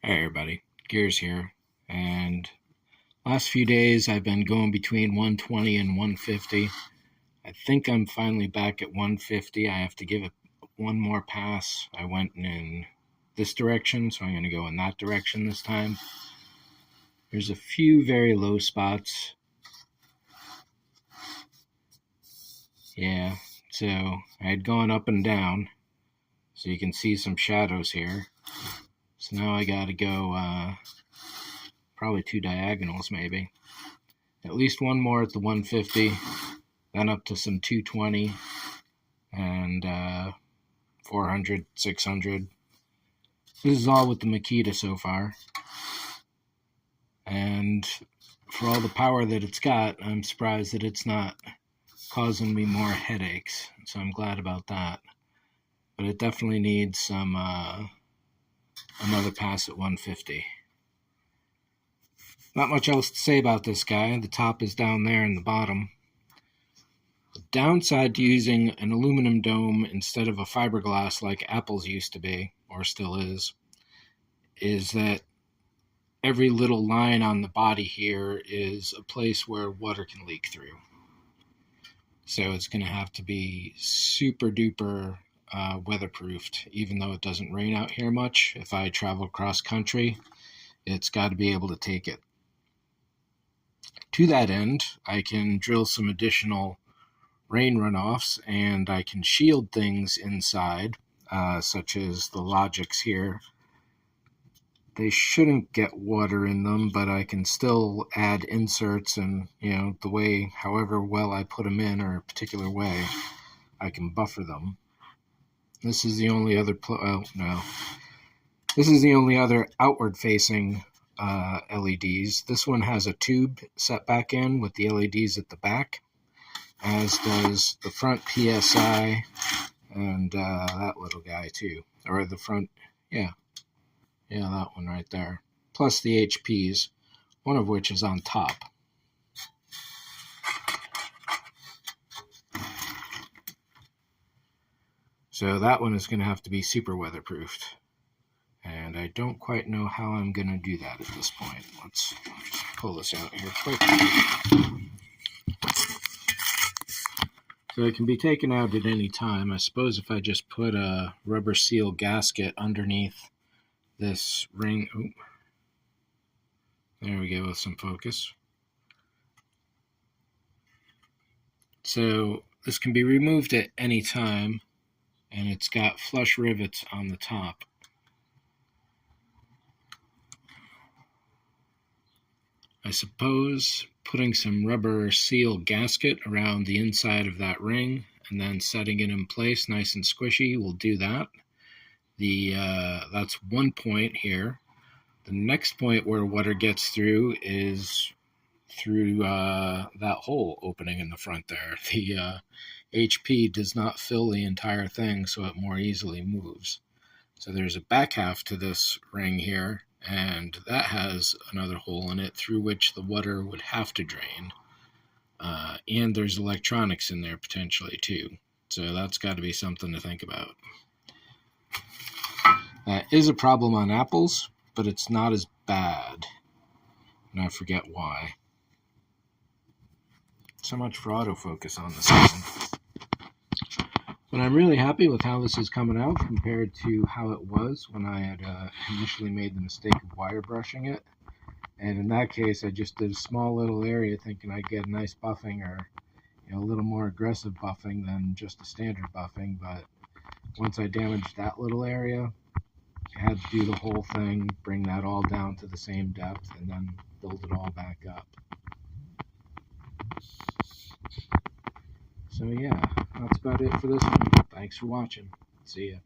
Hey everybody, Gears here, and last few days I've been going between 120 and 150. I think I'm finally back at 150. I have to give it one more pass. I went in this direction, so I'm going to go in that direction this time. There's a few very low spots. Yeah, so I had gone up and down, so you can see some shadows here. So now I got to go probably two diagonals maybe. At least one more at the 150, then up to some 220 and 400, 600. This is all with the Makita so far. And for all the power that it's got, I'm surprised that it's not causing me more headaches. So I'm glad about that. But it definitely needs some another pass at 150. Not much else to say about this guy. The top is down there and the bottom. The downside to using an aluminum dome instead of a fiberglass like Apple's used to be, or still is that every little line on the body here is a place where water can leak through. So it's going to have to be super duper weatherproofed, even though it doesn't rain out here much. If I travel cross country, it's got to be able to take it. To that end, I can drill some additional rain runoffs, and I can shield things inside, such as the Logics here. They shouldn't get water in them, but I can still add inserts, and the way, however well I put them in, or a particular way, I can buffer them. This is the only other this is the only other outward-facing LEDs. This one has a tube set back in with the LEDs at the back, as does the front PSI and that little guy too, or the front, yeah, that one right there, plus the HPs, one of which is on top. So that one is going to have to be super weatherproofed, and I don't quite know how I'm going to do that at this point. Let's just pull this out here quick. So it can be taken out at any time. I suppose if I just put a rubber seal gasket underneath this ring. Oh, there we go with some focus. So this can be removed at any time, and it's got flush rivets on the top. I suppose putting some rubber seal gasket around the inside of that ring and then setting it in place nice and squishy will do that. That's one point here. The next point where water gets through is through that hole opening in the front there. The HP does not fill the entire thing, so it more easily moves. So there's a back half to this ring here, and that has another hole in it through which the water would have to drain. And there's electronics in there potentially too. So that's got to be something to think about. That is a problem on Apples, but it's not as bad. And I forget why. So much for autofocus on this one. But I'm really happy with how this is coming out compared to how it was when I had initially made the mistake of wire brushing it. And in that case, I just did a small little area thinking I'd get a nice buffing, or a little more aggressive buffing than just a standard buffing. But once I damaged that little area, I had to do the whole thing, bring that all down to the same depth, and then build it all back up. So yeah, that's about it for this one. Thanks for watching. See ya.